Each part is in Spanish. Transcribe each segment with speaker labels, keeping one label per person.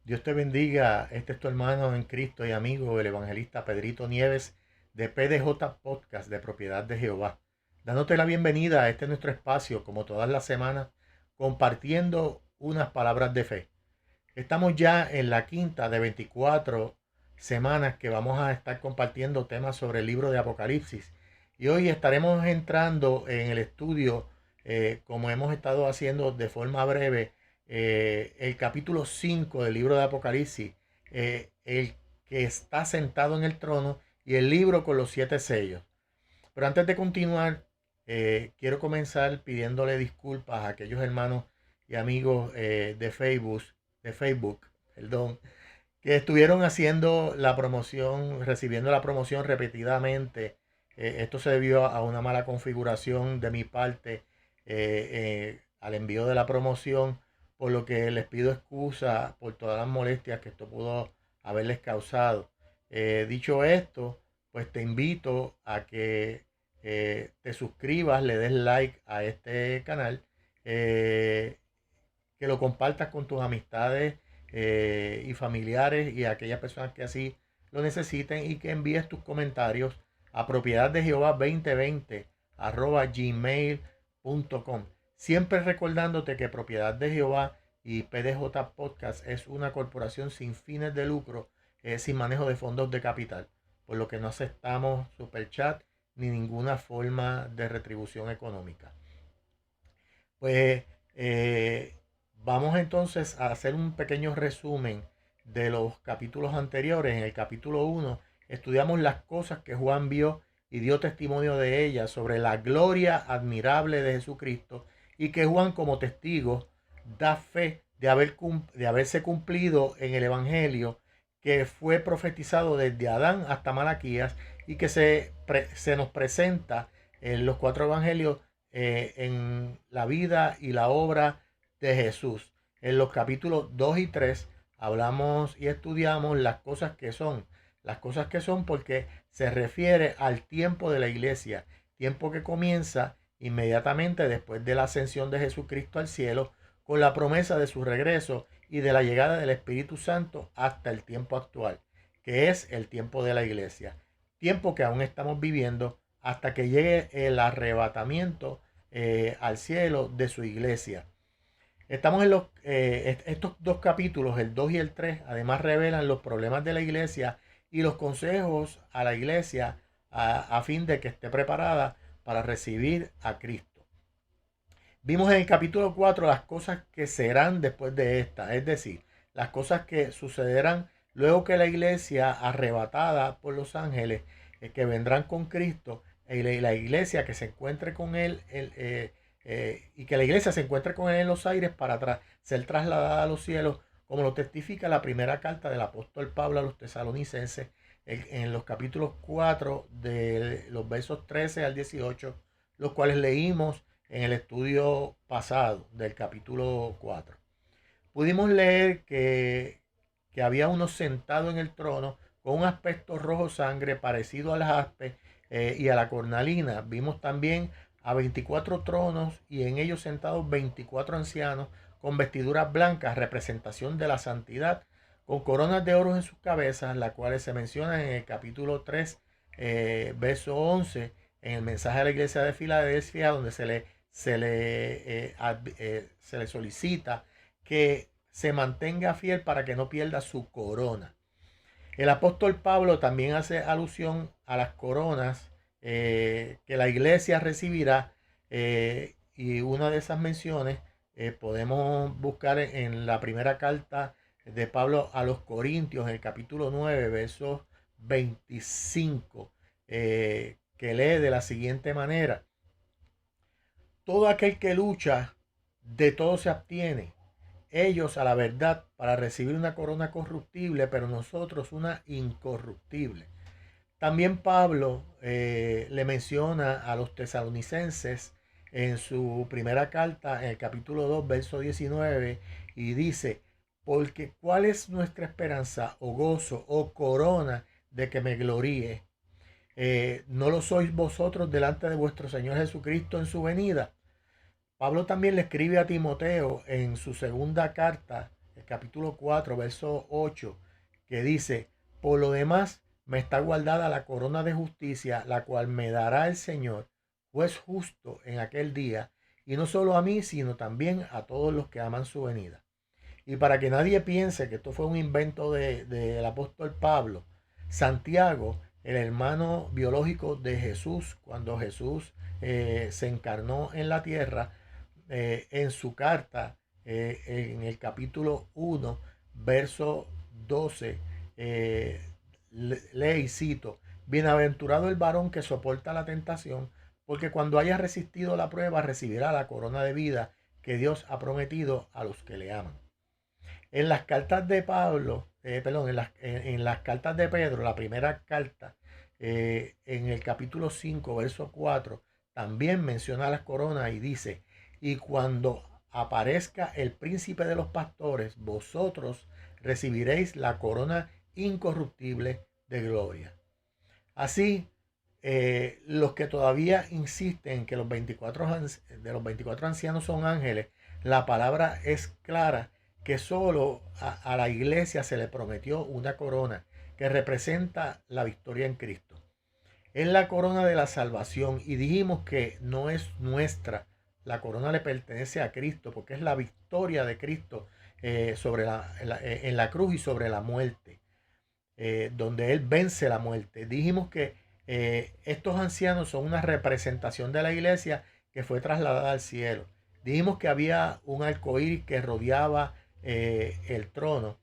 Speaker 1: Dios te bendiga. Este es tu hermano en Cristo y amigo, el evangelista Pedrito Nieves de PDJ Podcast de Propiedad de Jehová. Dándote la bienvenida a este nuestro espacio, como todas las semanas, compartiendo unas palabras de fe. Estamos ya en la quinta de 24 semanas que vamos a estar compartiendo temas sobre el libro de Apocalipsis. Y hoy estaremos entrando en el estudio, como hemos estado haciendo de forma breve, el capítulo 5 del libro de Apocalipsis, el que está sentado en el trono y el libro con los 7 sellos. Pero antes de continuar, quiero comenzar pidiéndole disculpas a aquellos hermanos y amigos de Facebook, perdón, que estuvieron haciendo la promoción, recibiendo la promoción repetidamente. Esto se debió a una mala configuración de mi parte al envío de la promoción, por lo que les pido excusa por todas las molestias que esto pudo haberles causado. Dicho esto, pues te invito a que te suscribas, le des like a este canal, eh, que lo compartas con tus amistades y familiares y aquellas personas que así lo necesiten, y que envíes tus comentarios a propiedad de Jehová 2020 gmail.com. Siempre recordándote que Propiedad de Jehová y PDJ Podcast es una corporación sin fines de lucro, sin manejo de fondos de capital, por lo que no aceptamos superchat ni ninguna forma de retribución económica. Pues vamos entonces a hacer un pequeño resumen de los capítulos anteriores. En el capítulo 1 estudiamos las cosas que Juan vio y dio testimonio de ellas, sobre la gloria admirable de Jesucristo, y que Juan, como testigo, da fe de haberse cumplido en el Evangelio que fue profetizado desde Adán hasta Malaquías, y que se nos presenta en los 4 evangelios, en la vida y la obra de Jesús. En los capítulos 2 y 3 hablamos y estudiamos las cosas que son porque se refiere al tiempo de la iglesia, tiempo que comienza inmediatamente después de la ascensión de Jesucristo al cielo, con la promesa de su regreso y de la llegada del Espíritu Santo hasta el tiempo actual, que es el tiempo de la iglesia, tiempo que aún estamos viviendo hasta que llegue el arrebatamiento al cielo de su iglesia. Estamos en estos 2 capítulos, el 2 y el 3, además revelan los problemas de la iglesia y los consejos a la iglesia a fin de que esté preparada para recibir a Cristo. Vimos en el capítulo 4 las cosas que serán después de esta, es decir, las cosas que sucederán luego que la iglesia, arrebatada por los ángeles, que vendrán con Cristo, y la iglesia que se encuentre con él, y que la iglesia se encuentre con él en los aires para ser trasladada a los cielos, como lo testifica la primera carta del apóstol Pablo a los tesalonicenses, en los capítulos 4, de los versos 13 al 18, los cuales leímos en el estudio pasado del capítulo 4. Pudimos leer que había uno sentado en el trono con un aspecto rojo sangre parecido al jaspe y a la cornalina. Vimos también a 24 tronos y en ellos sentados 24 ancianos con vestiduras blancas, representación de la santidad, con coronas de oro en sus cabezas, las cuales se mencionan en el capítulo 3, verso 11, en el mensaje a la iglesia de Filadelfia, donde se le solicita que se mantenga fiel para que no pierda su corona. El apóstol Pablo también hace alusión a las coronas que la iglesia recibirá, y una de esas menciones podemos buscar en la primera carta de Pablo a los Corintios, en el capítulo 9, versos 25, que lee de la siguiente manera: todo aquel que lucha, de todo se abstiene. Ellos a la verdad para recibir una corona corruptible, pero nosotros una incorruptible. También Pablo le menciona a los tesalonicenses en su primera carta, en el capítulo 2, verso 19, y dice: porque ¿cuál es nuestra esperanza o gozo o corona de que me gloríe? ¿No lo sois vosotros delante de vuestro Señor Jesucristo en su venida? Pablo también le escribe a Timoteo en su segunda carta, capítulo 4, verso 8, que dice: por lo demás, me está guardada la corona de justicia, la cual me dará el Señor, juez justo en aquel día, y no solo a mí, sino también a todos los que aman su venida. Y para que nadie piense que esto fue un invento del apóstol Pablo, Santiago, el hermano biológico de Jesús, cuando Jesús se encarnó en la tierra, en su carta, en el capítulo 1, verso 12, lee y cito: bienaventurado el varón que soporta la tentación, porque cuando haya resistido la prueba recibirá la corona de vida que Dios ha prometido a los que le aman. En las cartas de Pablo, en las cartas de Pedro, la primera carta, en el capítulo 5, verso 4, también menciona las coronas y dice: y cuando aparezca el príncipe de los pastores, vosotros recibiréis la corona incorruptible de gloria. Así, los que todavía insisten en que los 24 ancianos son ángeles, la palabra es clara que solo a la iglesia se le prometió una corona que representa la victoria en Cristo. Es la corona de la salvación, y dijimos que no es nuestra. La corona le pertenece a Cristo porque es la victoria de Cristo en la cruz y sobre la muerte, donde Él vence la muerte. Dijimos que estos ancianos son una representación de la iglesia que fue trasladada al cielo. Dijimos que había un arcoíris que rodeaba el trono,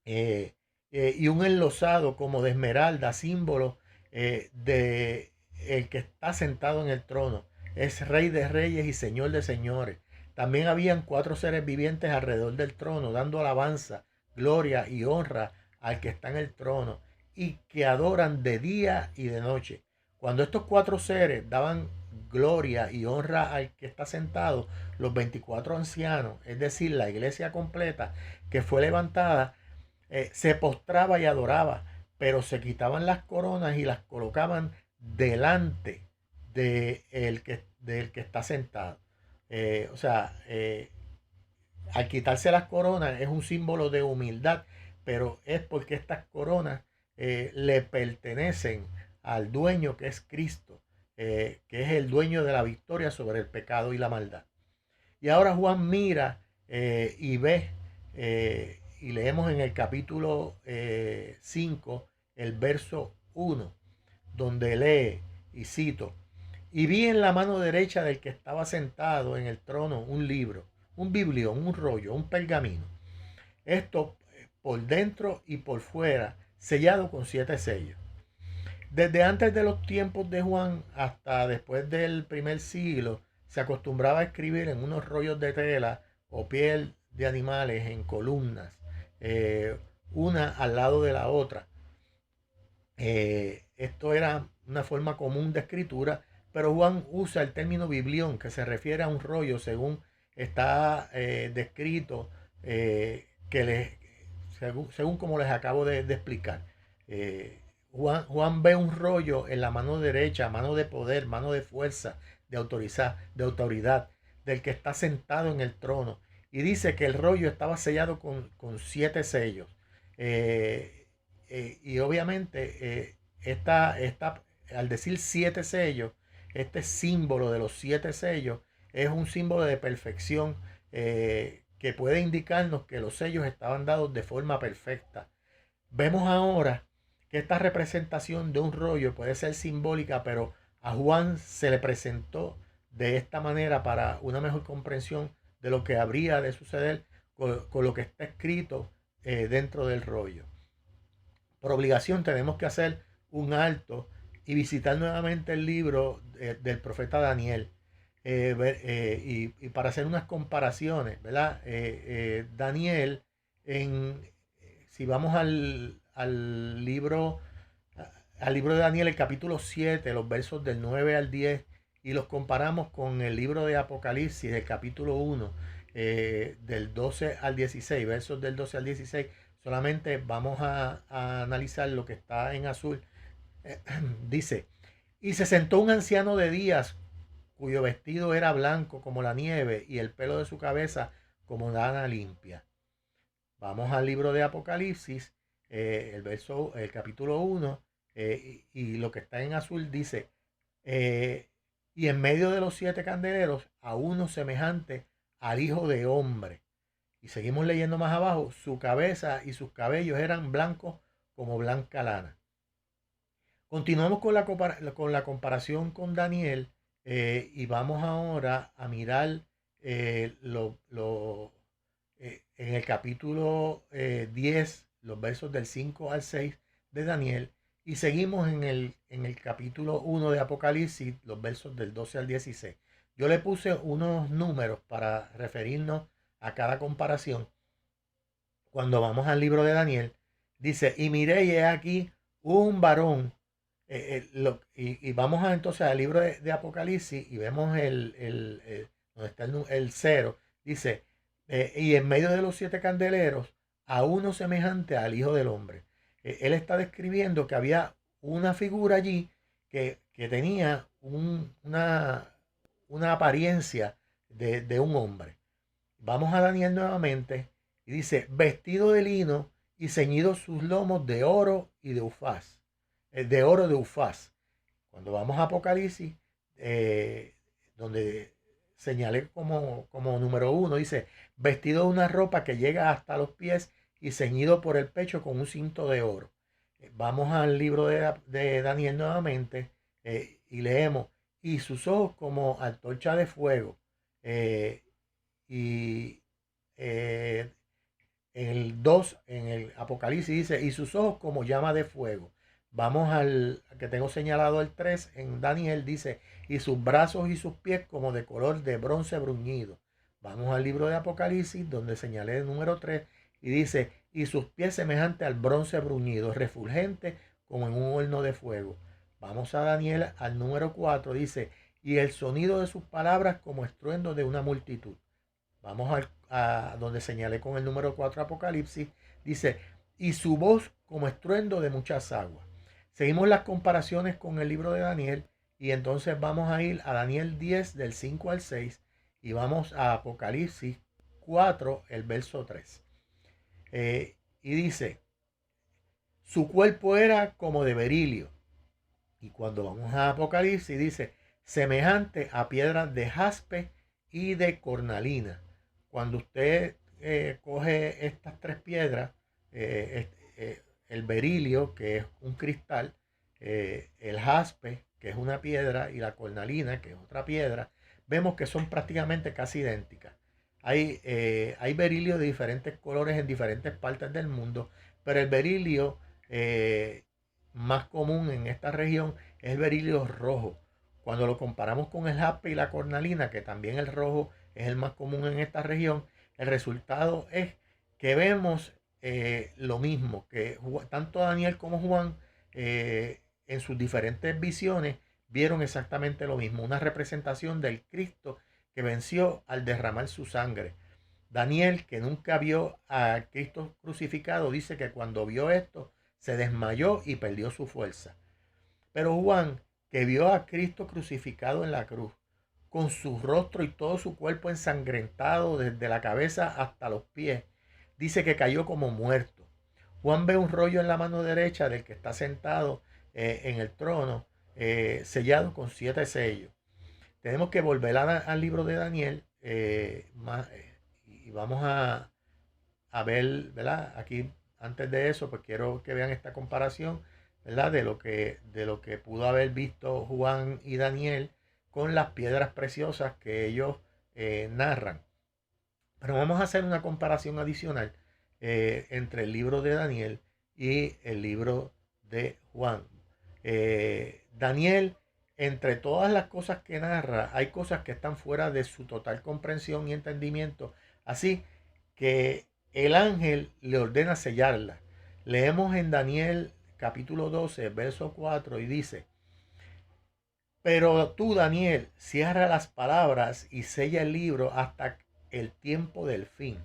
Speaker 1: y un enlosado como de esmeralda, símbolo de el que está sentado en el trono. Es Rey de Reyes y Señor de Señores. También habían 4 seres vivientes alrededor del trono, dando alabanza, gloria y honra al que está en el trono, y que adoran de día y de noche. Cuando estos 4 seres daban gloria y honra al que está sentado, los 24 ancianos, es decir, la iglesia completa que fue levantada, se postraba y adoraba, pero se quitaban las coronas y las colocaban delante del que está sentado. Al quitarse las coronas es un símbolo de humildad, pero es porque estas coronas le pertenecen al dueño, que es Cristo, que es el dueño de la victoria sobre el pecado y la maldad. Y ahora Juan mira y ve, y leemos en el capítulo 5, el verso 1, donde lee y cito: y vi en la mano derecha del que estaba sentado en el trono un libro, un biblión, un rollo, un pergamino. Esto por dentro y por fuera, sellado con 7 sellos. Desde antes de los tiempos de Juan hasta después del primer siglo, se acostumbraba a escribir en unos rollos de tela o piel de animales en columnas, una al lado de la otra. Esto era una forma común de escritura, pero Juan usa el término biblión, que se refiere a un rollo según está descrito, según como les acabo de explicar. Juan ve un rollo en la mano derecha, mano de poder, mano de fuerza, de autoridad del que está sentado en el trono. Y dice que el rollo estaba sellado con 7 sellos. Y obviamente al decir 7 sellos, este símbolo de los 7 sellos es un símbolo de perfección, que puede indicarnos que los sellos estaban dados de forma perfecta. Vemos ahora que esta representación de un rollo puede ser simbólica, pero a Juan se le presentó de esta manera para una mejor comprensión de lo que habría de suceder con lo que está escrito dentro del rollo. Por obligación tenemos que hacer un alto y visitar nuevamente el libro del profeta Daniel, y para hacer unas comparaciones, ¿verdad? Daniel, si vamos al libro de Daniel, el capítulo 7, los versos del 9 al 10, y los comparamos con el libro de Apocalipsis, el capítulo 1, del 12 al 16, versos del 12 al 16, solamente vamos a analizar lo que está en azul. Dice: y se sentó un anciano de días, cuyo vestido era blanco como la nieve y el pelo de su cabeza como lana limpia. Vamos al libro de Apocalipsis, el capítulo 1, y lo que está en azul dice, y en medio de los 7 candeleros, a uno semejante al Hijo de Hombre. Y seguimos leyendo más abajo, su cabeza y sus cabellos eran blancos como blanca lana. Continuamos con la comparación con Daniel, y vamos ahora a mirar en el capítulo 10, los versos del 5 al 6 de Daniel, y seguimos en el capítulo 1 de Apocalipsis, los versos del 12 al 16. Yo le puse unos números para referirnos a cada comparación. Cuando vamos al libro de Daniel, dice, y miré y he aquí un varón, y vamos entonces al libro de Apocalipsis y vemos donde está el cero, dice, y en medio de los 7 candeleros, a uno semejante al Hijo del Hombre. Él está describiendo que había una figura allí que tenía una apariencia de un hombre. Vamos a Daniel nuevamente y dice, vestido de lino y ceñidos sus lomos de oro y de ufaz. De oro de ufaz. Cuando vamos a Apocalipsis, donde señalé como número 1, dice, vestido de una ropa que llega hasta los pies y ceñido por el pecho con un cinto de oro. Vamos al libro de Daniel nuevamente, y leemos, y sus ojos como antorcha de fuego, y eh, en el 2, en el Apocalipsis dice, y sus ojos como llama de fuego. Vamos al que tengo señalado el 3, en Daniel dice, y sus brazos y sus pies como de color de bronce bruñido. Vamos al libro de Apocalipsis, donde señalé el número 3, y dice, y sus pies semejante al bronce bruñido, refulgente como en un horno de fuego. Vamos a Daniel al número 4, dice, y el sonido de sus palabras como estruendo de una multitud. Vamos a donde señalé con el número 4 Apocalipsis, dice, y su voz como estruendo de muchas aguas. Seguimos las comparaciones con el libro de Daniel, y entonces vamos a ir a Daniel 10 del 5 al 6 y vamos a Apocalipsis 4, el verso 3. Y dice, su cuerpo era como de berilio. Y cuando vamos a Apocalipsis dice, semejante a piedras de jaspe y de cornalina. Cuando usted coge estas 3 piedras, el berilio, que es un cristal, el jaspe, que es una piedra, y la cornalina, que es otra piedra, vemos que son prácticamente casi idénticas. Hay berilio de diferentes colores en diferentes partes del mundo, pero el berilio más común en esta región es el berilio rojo. Cuando lo comparamos con el jaspe y la cornalina, que también el rojo es el más común en esta región, el resultado es que vemos lo mismo, que tanto Daniel como Juan, en sus diferentes visiones, vieron exactamente lo mismo, una representación del Cristo que venció al derramar su sangre. Daniel, que nunca vio a Cristo crucificado, dice que cuando vio esto se desmayó y perdió su fuerza. Pero Juan, que vio a Cristo crucificado en la cruz, con su rostro y todo su cuerpo ensangrentado desde la cabeza hasta los pies, dice que cayó como muerto. Juan ve un rollo en la mano derecha del que está sentado en el trono, sellado con 7 sellos. Tenemos que volver al libro de Daniel, y vamos a ver, ¿verdad? Aquí, antes de eso, pues quiero que vean esta comparación, ¿verdad? De lo que pudo haber visto Juan y Daniel con las piedras preciosas que ellos narran. Pero vamos a hacer una comparación adicional entre el libro de Daniel y el libro de Juan. Daniel, entre todas las cosas que narra, hay cosas que están fuera de su total comprensión y entendimiento. Así que el ángel le ordena sellarla. Leemos en Daniel capítulo 12, verso 4, y dice, pero tú, Daniel, cierra las palabras y sella el libro hasta el tiempo del fin.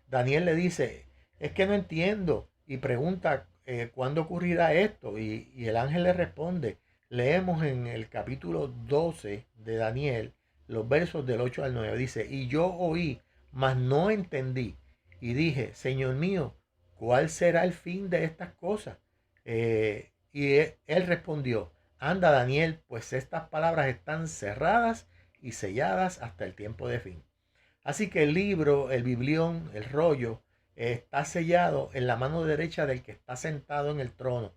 Speaker 1: Daniel le dice, es que no entiendo, y pregunta cuándo ocurrirá esto, y el ángel le responde. Leemos en el capítulo 12 de Daniel, los versos del 8 al 9, dice, y yo oí, mas no entendí, y dije, Señor mío, ¿cuál será el fin de estas cosas? Él respondió, anda Daniel, pues estas palabras están cerradas y selladas hasta el tiempo de fin. Así que el libro, el biblión, el rollo, está sellado en la mano derecha del que está sentado en el trono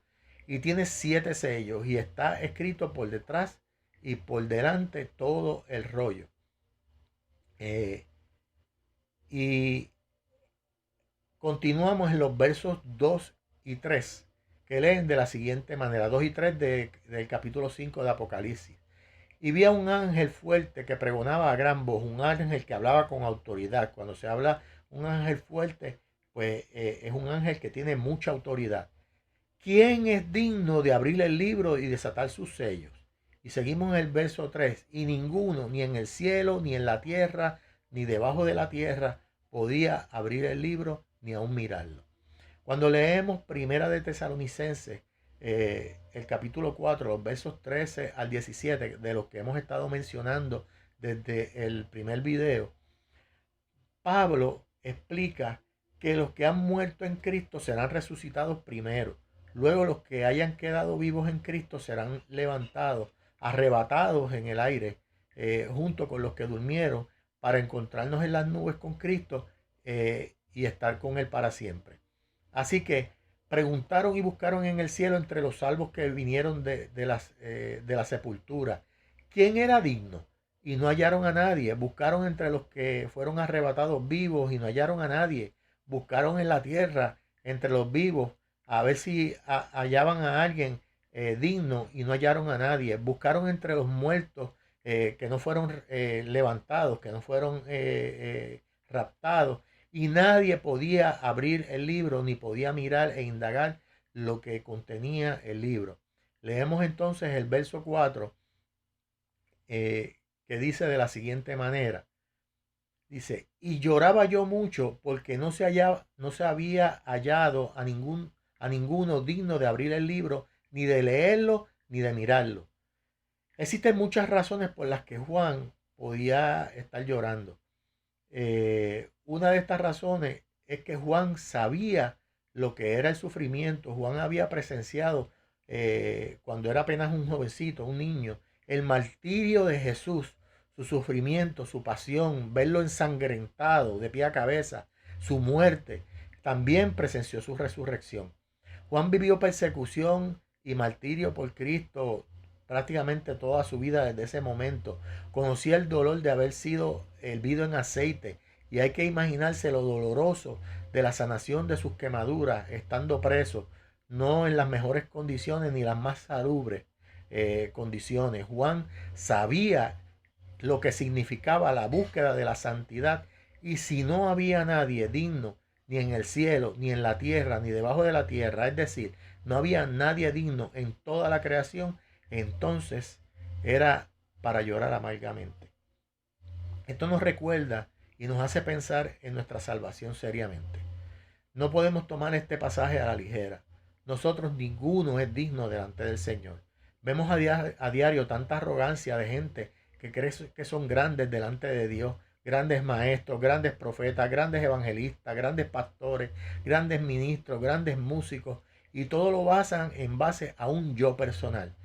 Speaker 1: y tiene 7 sellos y está escrito por detrás y por delante todo el rollo. Y continuamos en los versos 2 y 3, que leen de la siguiente manera, 2 y 3 del capítulo 5 de Apocalipsis. Y vi a un ángel fuerte que pregonaba a gran voz, un ángel que hablaba con autoridad. Cuando se habla un ángel fuerte, pues es un ángel que tiene mucha autoridad. ¿Quién es digno de abrir el libro y desatar sus sellos? Y seguimos en el verso 3. Y ninguno, ni en el cielo, ni en la tierra, ni debajo de la tierra, podía abrir el libro ni aún mirarlo. Cuando leemos Primera de Tesalonicenses, el capítulo 4, los versos 13 al 17, de los que hemos estado mencionando desde el primer video, Pablo explica que los que han muerto en Cristo serán resucitados primero. Luego los que hayan quedado vivos en Cristo serán levantados, arrebatados en el aire, junto con los que durmieron, para encontrarnos en las nubes con Cristo y estar con Él para siempre. Así que preguntaron y buscaron en el cielo entre los salvos que vinieron de la sepultura, ¿quién era digno? Y no hallaron a nadie. Buscaron entre los que fueron arrebatados vivos y no hallaron a nadie. Buscaron en la tierra entre los vivos a ver si hallaban a alguien digno y no hallaron a nadie. Buscaron entre los muertos que no fueron levantados, que no fueron raptados, y nadie podía abrir el libro ni podía mirar e indagar lo que contenía el libro. Leemos entonces el verso 4 que dice de la siguiente manera. Dice, y lloraba yo mucho porque no se había hallado a ninguno digno de abrir el libro, ni de leerlo, ni de mirarlo. Existen muchas razones por las que Juan podía estar llorando. Una de estas razones es que Juan sabía lo que era el sufrimiento. Juan había presenciado cuando era apenas un jovencito, un niño, el martirio de Jesús, su sufrimiento, su pasión, verlo ensangrentado de pie a cabeza, su muerte. También presenció su resurrección. Juan vivió persecución y martirio por Cristo prácticamente toda su vida desde ese momento. Conocía el dolor de haber sido hervido en aceite, y hay que imaginarse lo doloroso de la sanación de sus quemaduras estando preso, no en las mejores condiciones ni las más salubres condiciones. Juan sabía lo que significaba la búsqueda de la santidad, y si no había nadie digno, ni en el cielo, ni en la tierra, ni debajo de la tierra, es decir, no había nadie digno en toda la creación, entonces era para llorar amargamente. Esto nos recuerda y nos hace pensar en nuestra salvación seriamente. No podemos tomar este pasaje a la ligera. Nosotros ninguno es digno delante del Señor. Vemos a diario tanta arrogancia de gente que cree que son grandes delante de Dios, grandes maestros, grandes profetas, grandes evangelistas, grandes pastores, grandes ministros, grandes músicos, y todo lo basan en base a un yo personal.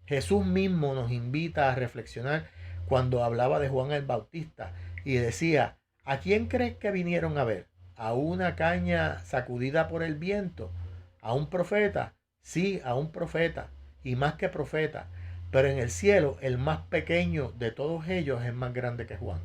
Speaker 1: Jesús mismo nos invita a reflexionar cuando hablaba de Juan el Bautista y decía, ¿a quién crees que vinieron a ver? ¿A una caña sacudida por el viento? ¿A un profeta? Sí, a un profeta, y más que profeta. Pero en el cielo el más pequeño de todos ellos es más grande que Juan.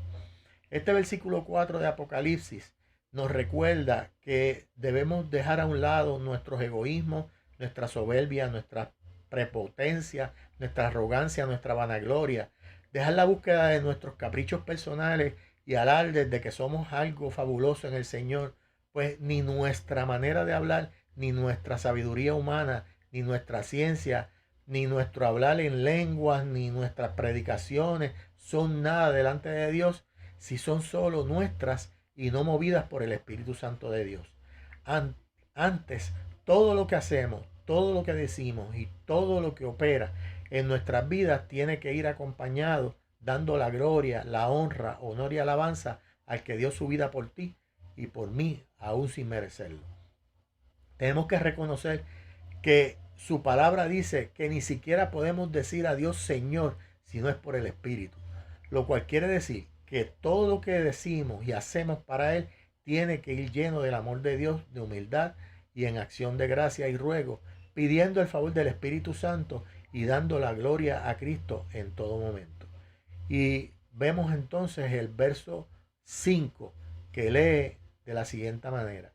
Speaker 1: Este versículo 4 de Apocalipsis nos recuerda que debemos dejar a un lado nuestros egoísmos, nuestra soberbia, nuestra prepotencia, nuestra arrogancia, nuestra vanagloria. Dejar la búsqueda de nuestros caprichos personales y alardes de que somos algo fabuloso en el Señor, pues ni nuestra manera de hablar, ni nuestra sabiduría humana, ni nuestra ciencia, ni nuestro hablar en lenguas, ni nuestras predicaciones son nada delante de Dios si son solo nuestras y no movidas por el Espíritu Santo de Dios. Antes, todo lo que hacemos, todo lo que decimos y todo lo que opera en nuestras vidas tiene que ir acompañado dando la gloria, la honra, honor y alabanza al que dio su vida por ti y por mí aún sin merecerlo. Tenemos que reconocer que su palabra dice que ni siquiera podemos decir a Dios Señor si no es por el Espíritu. Lo cual quiere decir que todo lo que decimos y hacemos para Él tiene que ir lleno del amor de Dios, de humildad y en acción de gracia y ruego, pidiendo el favor del Espíritu Santo y dando la gloria a Cristo en todo momento. Y vemos entonces el verso 5 que lee de la siguiente manera.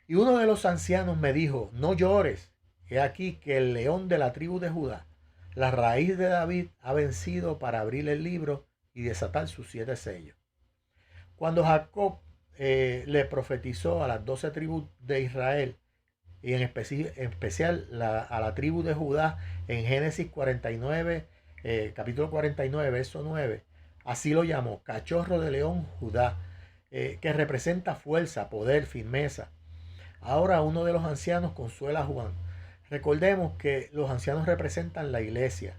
Speaker 1: Y uno de los ancianos me dijo, no llores, he aquí que el león de la tribu de Judá, la raíz de David, ha vencido para abrir el libro y desatar sus 7 sellos. Cuando Jacob le profetizó a las 12 tribus de Israel, y en especial a la tribu de Judá, en Génesis 49, capítulo 49, verso 9, así lo llamó, cachorro de león Judá, que representa fuerza, poder, firmeza. Ahora uno de los ancianos consuela a Juan. Recordemos que los ancianos representan la iglesia.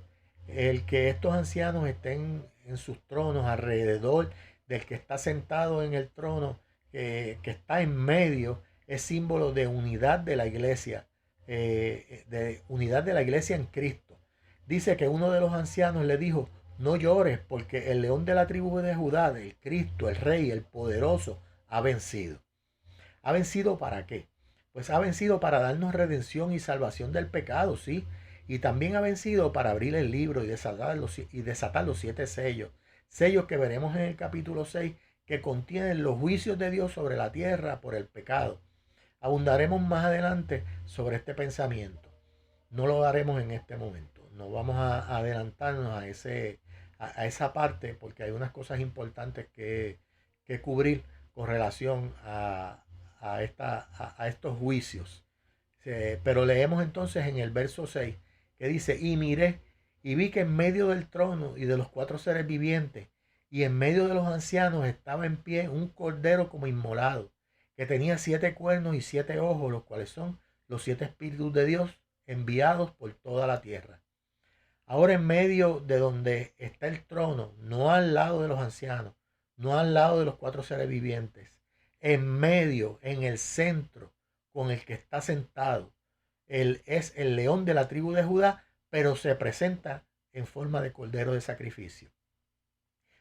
Speaker 1: El que estos ancianos estén en sus tronos alrededor del que está sentado en el trono, que está en medio, es símbolo de unidad de la iglesia, de unidad de la iglesia en Cristo. Dice que uno de los ancianos le dijo, no llores porque el león de la tribu de Judá, el Cristo, el Rey, el poderoso, ha vencido. ¿Ha vencido para qué? Pues ha vencido para darnos redención y salvación del pecado, sí. Y también ha vencido para abrir el libro y desatar los 7 sellos. Sellos que veremos en el capítulo 6 que contienen los juicios de Dios sobre la tierra por el pecado. Abundaremos más adelante sobre este pensamiento. No lo haremos en este momento. No vamos a adelantarnos a esa parte porque hay unas cosas importantes que cubrir con relación a estos juicios. Pero leemos entonces en el verso 6 que dice, y miré y vi que en medio del trono y de los 4 seres vivientes y en medio de los ancianos estaba en pie un cordero como inmolado, que tenía 7 cuernos y 7 ojos, los cuales son los 7 espíritus de Dios enviados por toda la tierra. Ahora en medio de donde está el trono, no al lado de los ancianos, no al lado de los 4 seres vivientes, en medio, en el centro, con el que está sentado, él es el león de la tribu de Judá, pero se presenta en forma de cordero de sacrificio.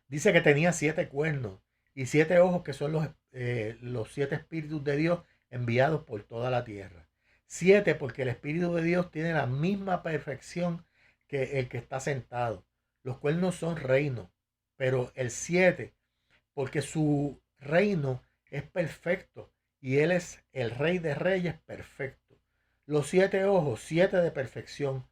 Speaker 1: Dice que tenía 7 cuernos y 7 ojos, que son los 7 espíritus de Dios enviados por toda la tierra. 7 porque el Espíritu de Dios tiene la misma perfección que el que está sentado. Los cuernos son reinos, pero el 7 porque su reino es perfecto y Él es el Rey de Reyes perfecto. Los 7 ojos, 7 de perfección.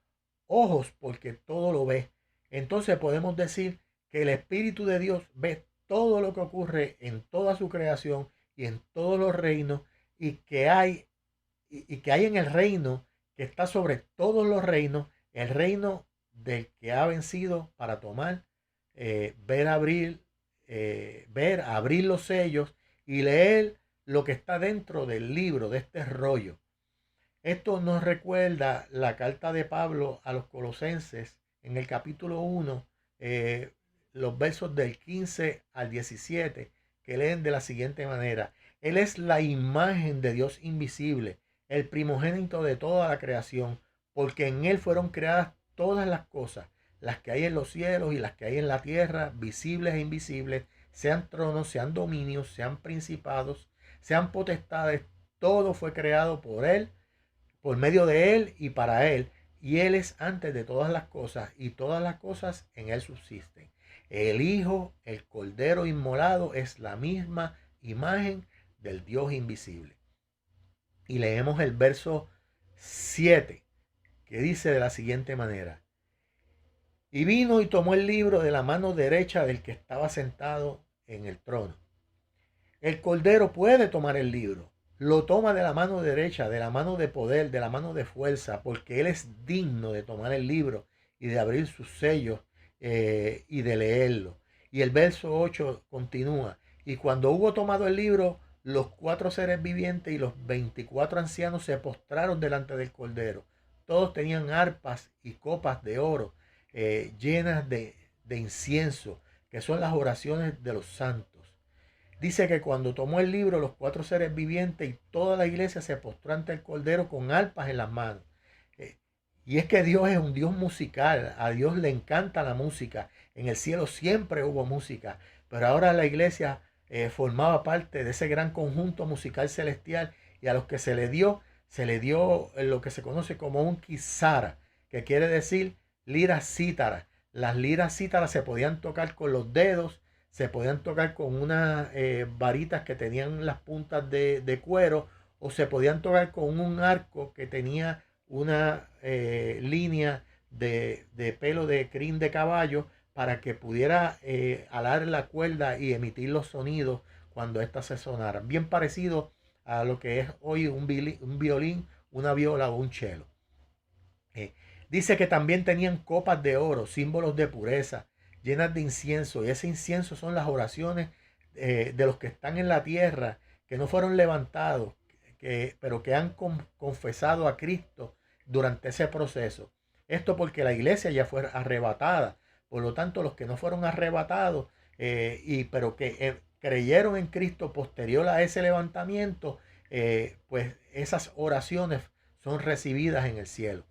Speaker 1: Ojos porque todo lo ve. Entonces podemos decir que el Espíritu de Dios ve todo lo que ocurre en toda su creación y en todos los reinos y que hay en el reino que está sobre todos los reinos, el reino del que ha vencido para tomar, ver abrir los sellos y leer lo que está dentro del libro, de este rollo. Esto nos recuerda la carta de Pablo a los Colosenses en el capítulo 1, los versos del 15 al 17, que leen de la siguiente manera. Él es la imagen de Dios invisible, el primogénito de toda la creación, porque en Él fueron creadas todas las cosas, las que hay en los cielos y las que hay en la tierra, visibles e invisibles, sean tronos, sean dominios, sean principados, sean potestades, todo fue creado por Él, por medio de Él y para Él, y Él es antes de todas las cosas, y todas las cosas en Él subsisten. El Hijo, el Cordero inmolado, es la misma imagen del Dios invisible. Y leemos el verso 7, que dice de la siguiente manera. Y vino y tomó el libro de la mano derecha del que estaba sentado en el trono. El Cordero puede tomar el libro. Lo toma de la mano derecha, de la mano de poder, de la mano de fuerza, porque Él es digno de tomar el libro y de abrir sus sellos y de leerlo. Y el verso 8 continúa. Y cuando hubo tomado el libro, los 4 seres vivientes y los 24 ancianos se postraron delante del Cordero. Todos tenían arpas y copas de oro llenas de incienso, que son las oraciones de los santos. Dice que cuando tomó el libro, los 4 seres vivientes y toda la iglesia se postró ante el Cordero con arpas en las manos. Eh, y es que Dios es un Dios musical, a Dios le encanta la música. En el cielo siempre hubo música, pero ahora la iglesia formaba parte de ese gran conjunto musical celestial, y a los que se le dio lo que se conoce como un quizara, que quiere decir lira cítara. Las liras cítaras se podían tocar con los dedos, se podían tocar con unas varitas que tenían las puntas de cuero, o se podían tocar con un arco que tenía una línea de pelo de crin de caballo, para que pudiera alar la cuerda y emitir los sonidos cuando éstas se sonaran. Bien parecido a lo que es hoy un violín, una viola o un cello. Dice que también tenían copas de oro, símbolos de pureza, llenas de incienso. Y ese incienso son las oraciones de los que están en la tierra, que no fueron levantados, pero que han confesado a Cristo durante ese proceso. Esto porque la iglesia ya fue arrebatada. Por lo tanto, los que no fueron arrebatados, pero que creyeron en Cristo posterior a ese levantamiento, pues esas oraciones son recibidas en el cielo.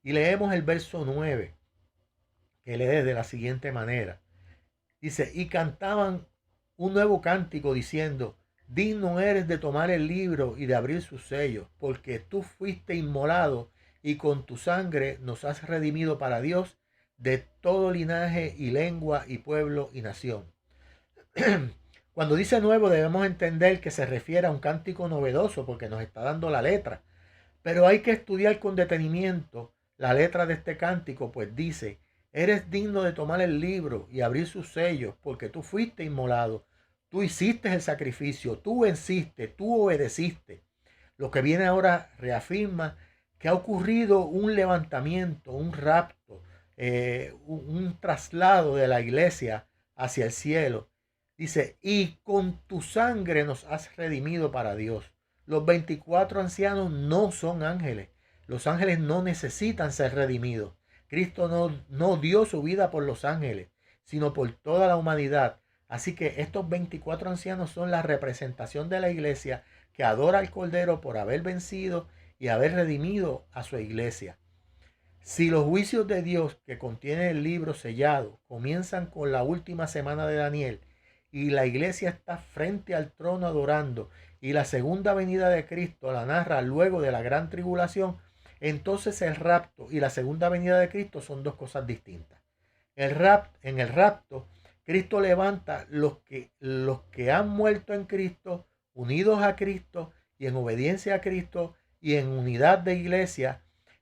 Speaker 1: Y leemos el verso 9, que lee de la siguiente manera. Dice, y cantaban un nuevo cántico diciendo, digno eres de tomar el libro y de abrir sus sellos, porque tú fuiste inmolado y con tu sangre nos has redimido para Dios de todo linaje y lengua y pueblo y nación. Cuando dice nuevo, debemos entender que se refiere a un cántico novedoso, porque nos está dando la letra. Pero hay que estudiar con detenimiento la letra de este cántico, pues dice, eres digno de tomar el libro y abrir sus sellos, porque tú fuiste inmolado, tú hiciste el sacrificio, tú venciste, tú obedeciste. Lo que viene ahora reafirma que ha ocurrido un levantamiento, un rapto, un traslado de la iglesia hacia el cielo. Dice, y con tu sangre nos has redimido para Dios. Los 24 ancianos no son ángeles. Los ángeles no necesitan ser redimidos. Cristo no dio su vida por los ángeles, sino por toda la humanidad. Así que estos 24 ancianos son la representación de la iglesia, que adora al Cordero por haber vencido y haber redimido a su iglesia. Si los juicios de Dios que contiene el libro sellado comienzan con la última semana de Daniel, y la iglesia está frente al trono adorando, y la segunda venida de Cristo la narra luego de la gran tribulación, entonces el rapto y la segunda venida de Cristo son dos cosas distintas. En el rapto, Cristo levanta los que han muerto en Cristo, unidos a Cristo y en obediencia a Cristo y en unidad de iglesia,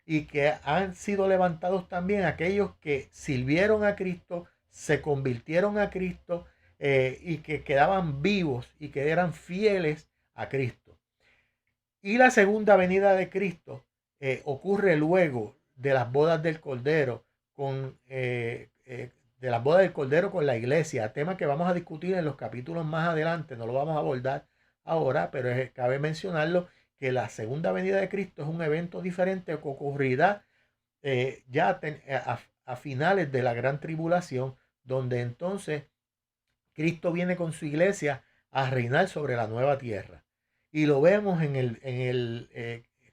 Speaker 1: y que han sido levantados también aquellos que sirvieron a Cristo, se convirtieron a Cristo, y que quedaban vivos y que eran fieles a Cristo. Y la segunda venida de Cristo ocurre luego de las bodas del Cordero de las bodas del Cordero con la iglesia, tema que vamos a discutir en los capítulos más adelante. No lo vamos a abordar ahora, pero cabe mencionarlo, que la segunda venida de Cristo es un evento diferente que ocurrirá a finales de la gran tribulación, donde entonces Cristo viene con su iglesia a reinar sobre la nueva tierra. Y lo vemos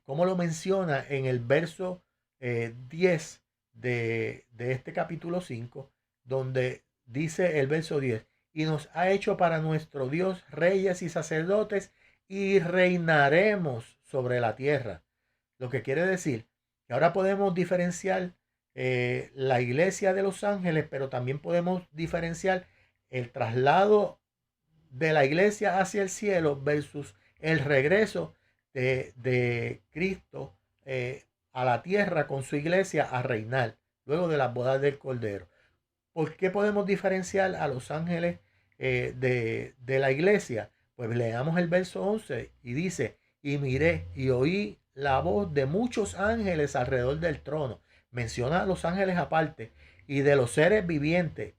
Speaker 1: como lo menciona en el verso 10 de este capítulo 5, donde dice el verso 10, y nos ha hecho para nuestro Dios reyes y sacerdotes, y reinaremos sobre la tierra. Lo que quiere decir que ahora podemos diferenciar la iglesia de los ángeles, pero también podemos diferenciar el traslado de la iglesia hacia el cielo versus el regreso de Cristo a la tierra con su iglesia a reinar luego de las bodas del Cordero. ¿Por qué podemos diferenciar a los ángeles de la iglesia? Pues leamos el verso 11 y dice, y miré y oí la voz de muchos ángeles alrededor del trono. Menciona a los ángeles aparte, y de los seres vivientes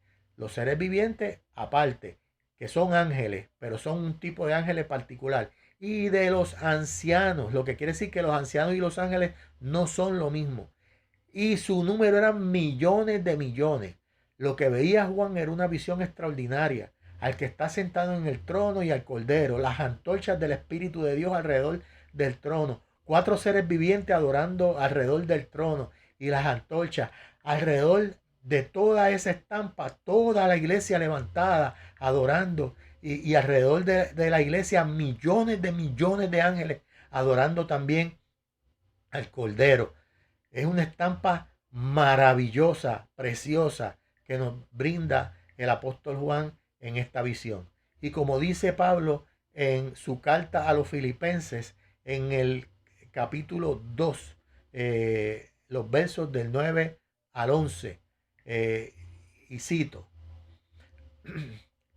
Speaker 1: aparte, que son ángeles, pero son un tipo de ángeles particular, y de los ancianos, lo que quiere decir que los ancianos y los ángeles no son lo mismo, y su número eran millones de millones. Lo que veía Juan era una visión extraordinaria. al que está sentado en el trono y al Cordero, las antorchas del Espíritu de Dios alrededor del trono, 4 seres vivientes adorando alrededor del trono y las antorchas, alrededor de toda esa estampa, toda la iglesia levantada, adorando, y alrededor de la iglesia millones de ángeles adorando también al Cordero. Es una estampa maravillosa, preciosa, que nos brinda el apóstol Juan en esta visión. Y como dice Pablo en su carta a los filipenses, en el capítulo 2, los versos del 9 al 11, y cito: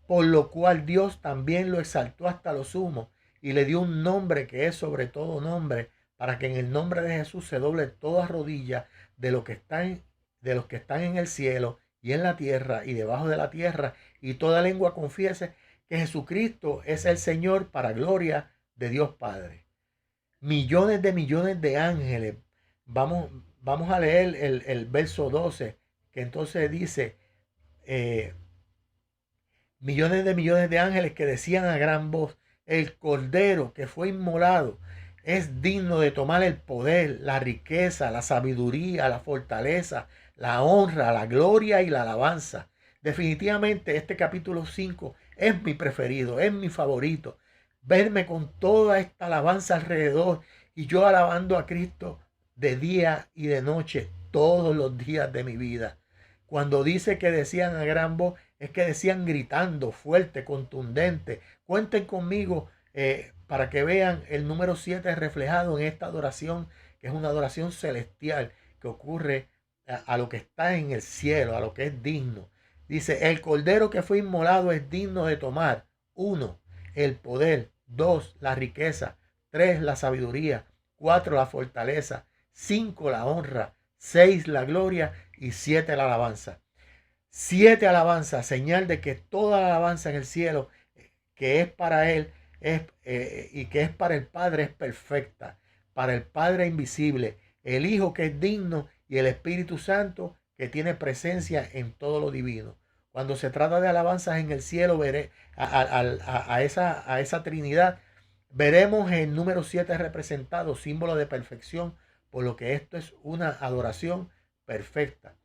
Speaker 1: por lo cual Dios también lo exaltó hasta lo sumo y le dio un nombre que es sobre todo nombre, para que en el nombre de Jesús se doble toda rodilla de los que están en el cielo y en la tierra y debajo de la tierra, y toda lengua confiese que Jesucristo es el Señor, para gloria de Dios Padre. Millones de ángeles. Vamos a leer el verso 12, que entonces dice, millones de ángeles que decían a gran voz: el Cordero que fue inmolado es digno de tomar el poder, la riqueza, la sabiduría, la fortaleza, la honra, la gloria y la alabanza. Definitivamente este capítulo 5 es mi preferido, es mi favorito. Verme con toda esta alabanza alrededor y yo alabando a Cristo de día y de noche todos los días de mi vida. Cuando dice que decían a gran voz, es que decían gritando fuerte, contundente. Cuenten conmigo para que vean el número 7 reflejado en esta adoración, que es una adoración celestial que ocurre a lo que está en el cielo, a lo que es digno. Dice: el Cordero que fue inmolado es digno de tomar: 1, el poder; 2, la riqueza; 3, la sabiduría; 4, la fortaleza; 5, la honra; 6, la gloria; y 7, la alabanza. 7 alabanzas, señal de que toda la alabanza en el cielo, que es para Él, y que es para el Padre, es perfecta. Para el Padre invisible, el Hijo que es digno, y el Espíritu Santo que tiene presencia en todo lo divino. Cuando se trata de alabanzas en el cielo, veré a esa Trinidad, veremos el número 7 representado, símbolo de perfección, por lo que esto es una adoración perfecta.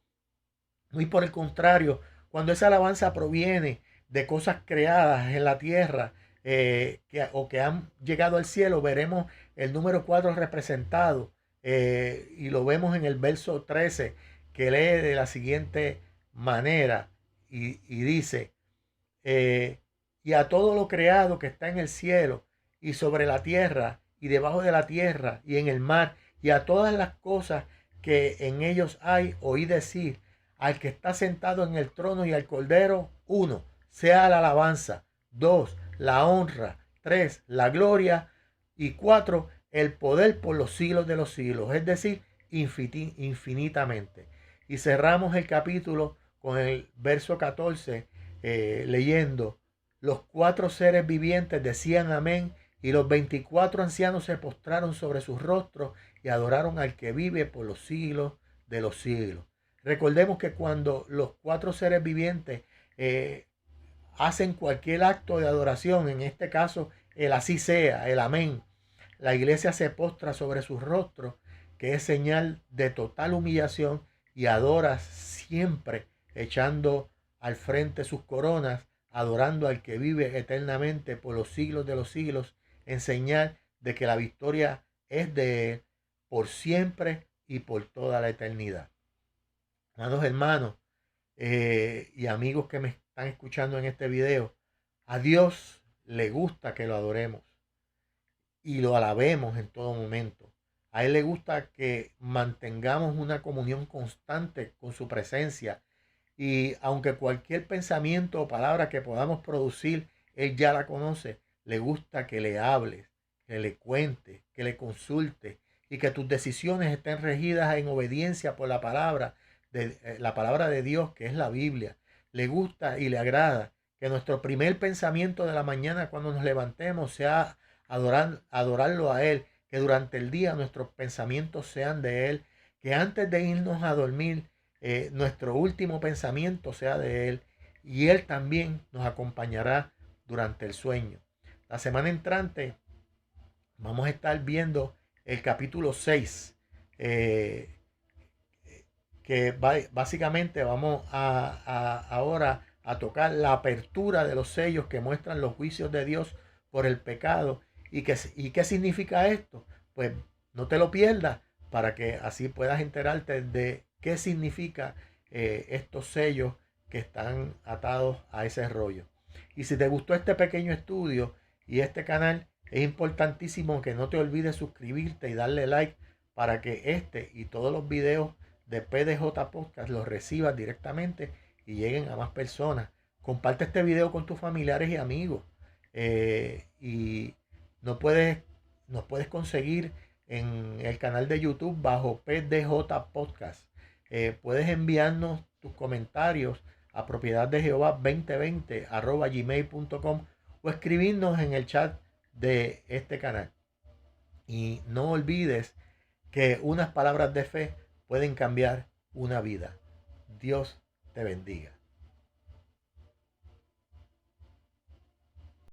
Speaker 1: Muy por el contrario, cuando esa alabanza proviene de cosas creadas en la tierra, que han llegado al cielo, veremos el número 4 representado, y lo vemos en el verso 13, que lee de la siguiente manera y dice: y a todo lo creado que está en el cielo y sobre la tierra y debajo de la tierra y en el mar, y a todas las cosas que en ellos hay, oí decir: al que está sentado en el trono y al Cordero, 1, sea la alabanza; 2, la honra; 3, la gloria; y 4, el poder por los siglos de los siglos, es decir, infinitamente. Y cerramos el capítulo con el verso 14, leyendo: los 4 seres vivientes decían amén, y los 24 ancianos se postraron sobre sus rostros y adoraron al que vive por los siglos de los siglos. Recordemos que cuando los 4 seres vivientes hacen cualquier acto de adoración, en este caso el así sea, el amén, la iglesia se postra sobre sus rostros, que es señal de total humillación, y adora siempre echando al frente sus coronas, adorando al que vive eternamente por los siglos de los siglos, en señal de que la victoria es de Él por siempre y por toda la eternidad. Amados hermanos y amigos que me están escuchando en este video, a Dios le gusta que lo adoremos y lo alabemos en todo momento. A Él le gusta que mantengamos una comunión constante con su presencia, y aunque cualquier pensamiento o palabra que podamos producir, Él ya la conoce. Le gusta que le hables, que le cuentes, que le consultes, y que tus decisiones estén regidas en obediencia por la palabra de Dios, que es la Biblia. Le gusta y le agrada que nuestro primer pensamiento de la mañana cuando nos levantemos sea adorarlo a Él, que durante el día nuestros pensamientos sean de Él, que antes de irnos a dormir nuestro último pensamiento sea de Él, y Él también nos acompañará durante el sueño. La semana entrante vamos a estar viendo el capítulo 6, que básicamente vamos ahora a tocar la apertura de los sellos que muestran los juicios de Dios por el pecado. ¿Y qué significa esto? Pues no te lo pierdas para que así puedas enterarte de qué significa estos sellos que están atados a ese rollo. Y si te gustó este pequeño estudio y este canal, es importantísimo que no te olvides suscribirte y darle like para que este y todos los videos de PDJ Podcast los recibas directamente y lleguen a más personas. Comparte este video con tus familiares y amigos. Y nos puedes conseguir en el canal de YouTube bajo PDJ Podcast. Puedes enviarnos tus comentarios a propiedaddejehová2020@gmail.com o escribirnos en el chat de este canal. Y no olvides que unas palabras de fe pueden cambiar una vida. Dios te bendiga.